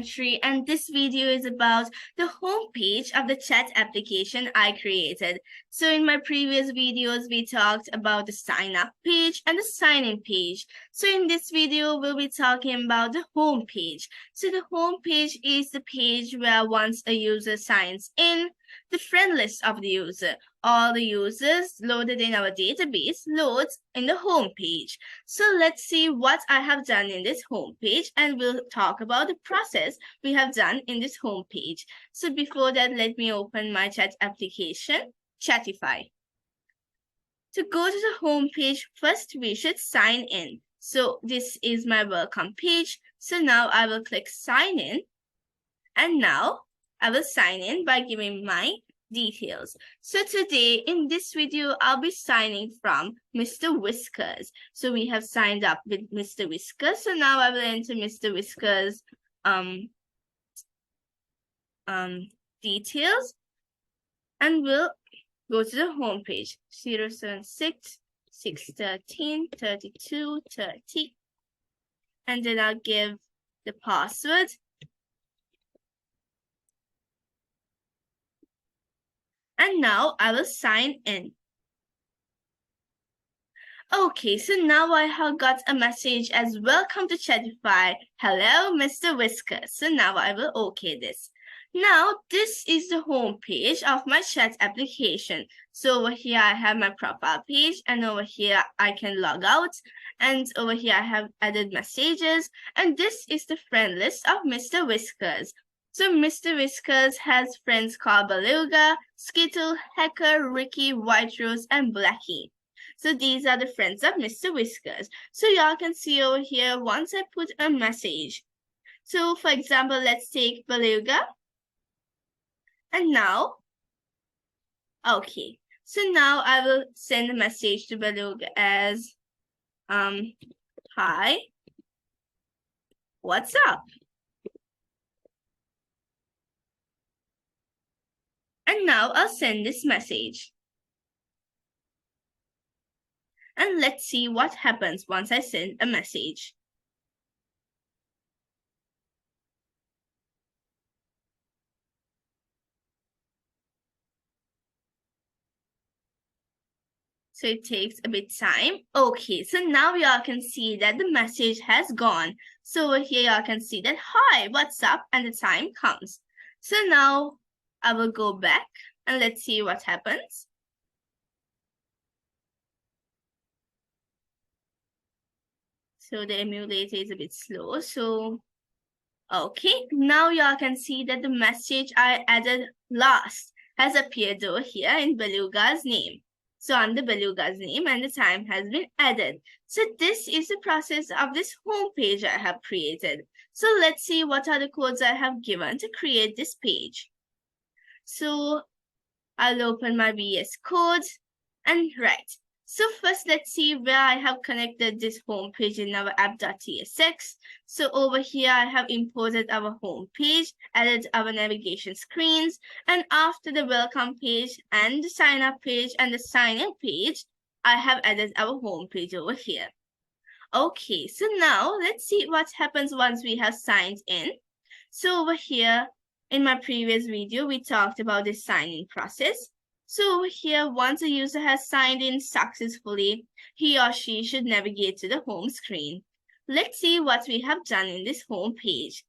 Wahalathanthri, and this video is about the home page of the chat application I created. So in my previous videos, we talked about the sign up page and the sign in page. So in this video, we'll be talking about the home page. So the home page is the page where once a user signs in, the friend list of the user, all the users loaded in our database loads in the home page. So let's see what I have done in this home page, and we'll talk about the process we have done in this home page. So before that, let me open my chat application, Chatify. To go to the home page, first we should sign in. So this is my welcome page. So now I will click sign in, and now I will sign in by giving my details. So today in this video, I'll be signing from Mr. Whiskers. So we have signed up with Mr. Whiskers. So now I will enter Mr. Whiskers' details, and we'll go to the home page 076 613 32 30, and then I'll give the password. And now I will sign in. Okay, so now I have got a message as welcome to Chatify. Hello, Mr. Whiskers. So now I will okay this. Now this is the home page of my chat application. So over here I have my profile page, and over here I can log out, and over here I have added messages, and this is the friend list of Mr. Whiskers. So Mr. Whiskers has friends called Beluga, Skittle, Hacker, Ricky, White Rose, and Blackie. So these are the friends of Mr. Whiskers. So y'all can see over here once I put a message. So for example, let's take Beluga. And now, okay. So now I will send a message to Beluga as, hi, what's up? And now I'll send this message. And let's see what happens once I send a message. So it takes a bit time. Okay, so now y'all can see that the message has gone. So over here y'all can see that, hi, what's up? And the time comes. So now I will go back and let's see what happens. So the emulator is a bit slow. So, okay, now y'all can see that the message I added last has appeared over here in Beluga's name. So under Beluga's name, and the time has been added. So this is the process of this home page I have created. So let's see what are the codes I have given to create this page. So I'll open my VS Code and write. So first, let's see where I have connected this home page in our app.tsx. So over here, I have imported our home page, added our navigation screens, and after the welcome page and the sign up page and the sign in page, I have added our home page over here. Okay, so now let's see what happens once we have signed in. So over here, in my previous video, we talked about the sign-in process. So over here, once a user has signed in successfully, he or she should navigate to the home screen. Let's see what we have done in this home page.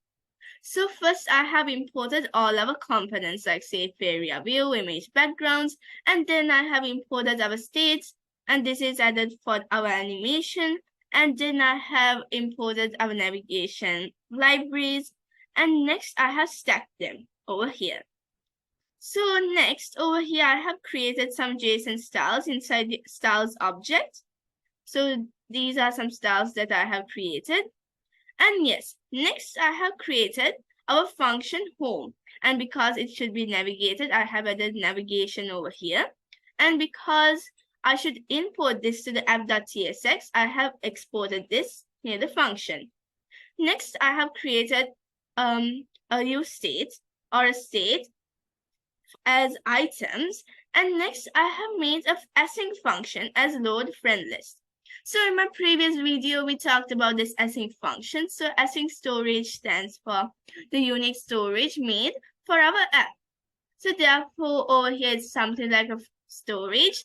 So first, I have imported all our components like say area view, image backgrounds, and then I have imported our states, and this is added for our animation, and then I have imported our navigation libraries, and next I have stacked them over here. So next over here, I have created some JSON styles inside the styles object. So these are some styles that I have created. And yes, next I have created our function home. And because it should be navigated, I have added navigation over here. And because I should import this to the app.tsx, I have exported this near the function. Next, I have created a use state or a state as items, and next I have made a async function as load friend list. So in my previous video, we talked about this async function. So async storage stands for the unique storage made for our app. So therefore, over here it's something like a storage.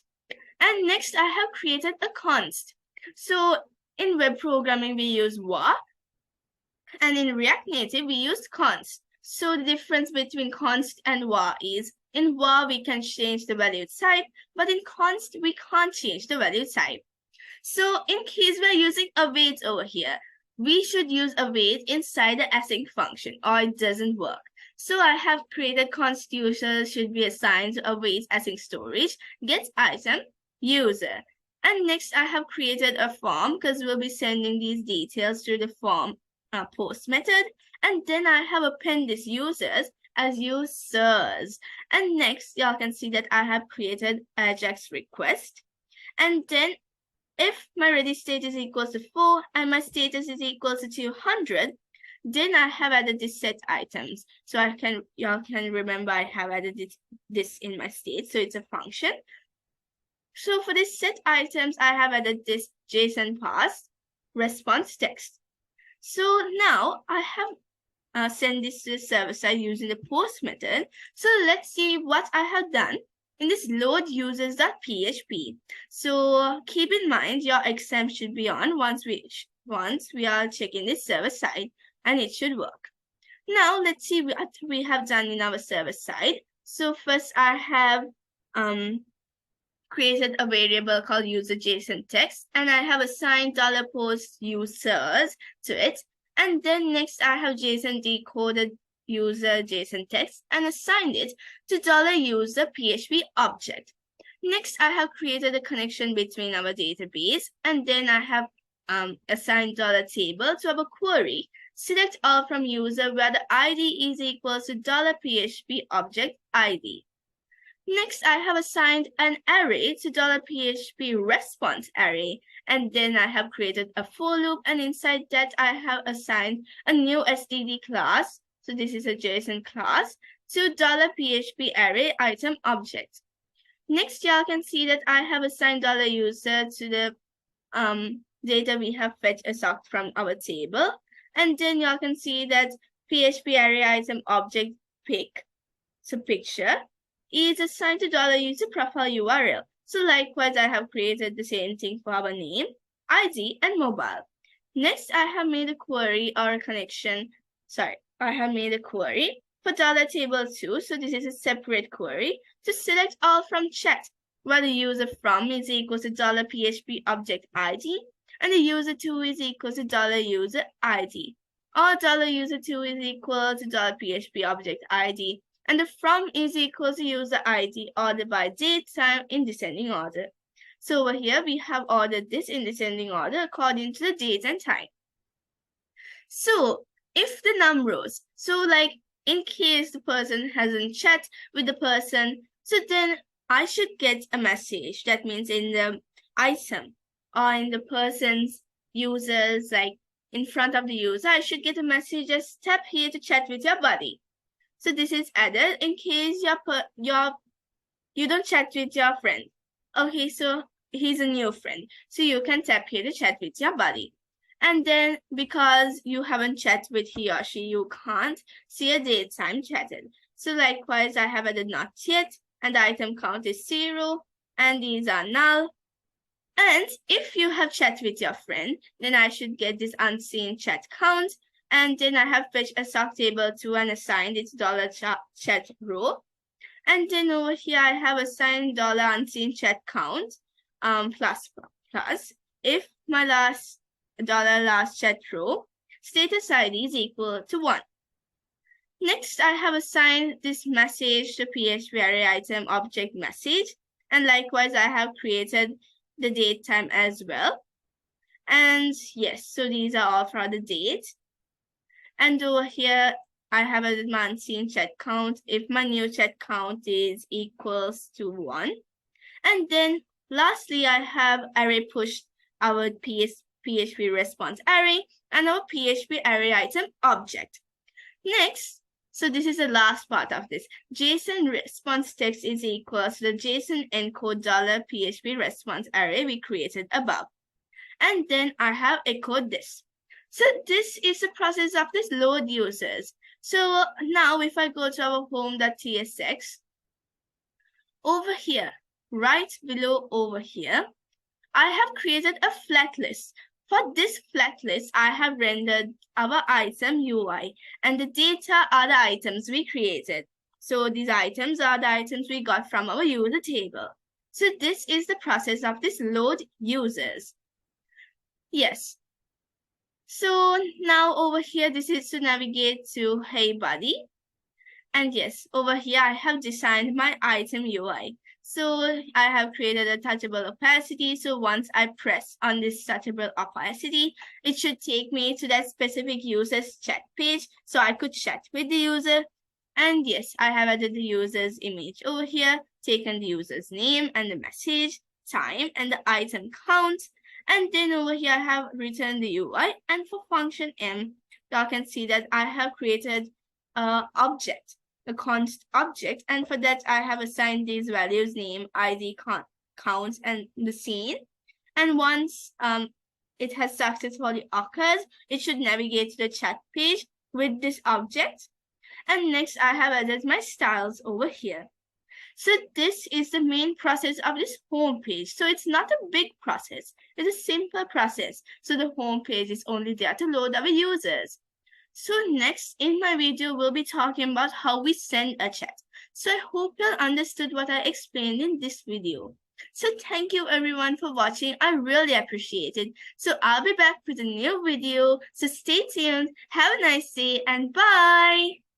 And next, I have created a const. So in web programming, we use var, and in React Native, we use const. So the difference between const and var is in var, we can change the value type, but in const, we can't change the value type. So in case we're using await over here, we should use await inside the async function or it doesn't work. So I have created const user should be assigned to await async storage, get item, user. And next I have created a form because we'll be sending these details through the form post method. And then I have append these users as users. And next y'all can see that I have created Ajax request. And then if my ready state is equals to 4 and my status is equals to 200, then I have added this set items. So y'all can remember I have added this in my state. So it's a function. So for this set items, I have added this JSON pass response text. So now I have sent this to the server side using the post method. So let's see what I have done in this load users.php. So keep in mind your exam should be on once we are checking this server side, and it should work. Now let's see what we have done in our server side. So first I have created a variable called user JSON text, and I have assigned $post users to it. And then next I have JSON decoded user JSON text and assigned it to $user PHP object. Next, I have created a connection between our database, and then I have assigned $table to our query. Select all from user where the ID is equals to $PHP object ID. Next, I have assigned an array to $PHP response array, and then I have created a for loop, and inside that I have assigned a new STD class. So this is a JSON class to $PHP array item object. Next, y'all can see that I have assigned $user to the data we have fetched a sock from our table. And then y'all can see that PHP array item object pic, so picture, is assigned to $user profile URL. So likewise, I have created the same thing for our name, ID, and mobile. Next, I have made a query or a connection. I have made a query for $table2. So this is a separate query to select all from chat, where the user from is equals to $PHP object ID, and the user to is equals to $user ID, or $user2 is equal to $PHP object ID, and the from is equal to user ID ordered by date time in descending order. So over here, we have ordered this in descending order according to the date and time. So if the numbers, so like in case the person hasn't chat with the person, so then I should get a message. That means in the item or in the person's users, like in front of the user, I should get a message, just tap here to chat with your buddy. So this is added in case you don't chat with your friend. Okay, so he's a new friend. So you can tap here to chat with your buddy. And then because you haven't chatted with he or she, you can't see a date time chatted. So likewise, I have added not yet, and the item count is 0, and these are null. And if you have chat with your friend, then I should get this unseen chat count. And then I have fetched a sock table to and assigned its $chat row. And then over here, I have assigned $unseen chat count plus. If my last chat row status ID is equal to 1. Next, I have assigned this message to PHP array item object message. And likewise, I have created the date time as well. And yes, so these are all for the date. And over here, I have a unseen chat count if my new chat count is equals to 1. And then lastly, I have array pushed our PHP response array and our PHP array item object. Next, so this is the last part of this. JSON response text is equal to the JSON encode $PHP response array we created above. and then I have echoed this. So this is the process of this load users. So now if I go to our home.tsx, over here, right below over here, I have created a flat list. For this flat list, I have rendered our item UI, and the data are the items we created. So these items are the items we got from our user table. So this is the process of this load users. Yes. So now over here, this is to navigate to Hey Buddy. And yes, over here, I have designed my item UI. So I have created a touchable opacity. So once I press on this touchable opacity, it should take me to that specific user's chat page. So I could chat with the user. And yes, I have added the user's image over here, taken the user's name and the message, time, and the item count. And then over here, I have written the UI. And for function M, you can see that I have created an object, a const object, and for that I have assigned these values: name, ID, count, and the scene. And once it has successfully occurred, it should navigate to the chat page with this object. And next I have added my styles over here. So this is the main process of this home page. So it's not a big process, it's a simple process. So the home page is only there to load our users. So next in my video, we'll be talking about how we send a chat. So I hope you understood what I explained in this video. So thank you everyone for watching. I really appreciate it. So I'll be back with a new video. So stay tuned. Have a nice day and bye.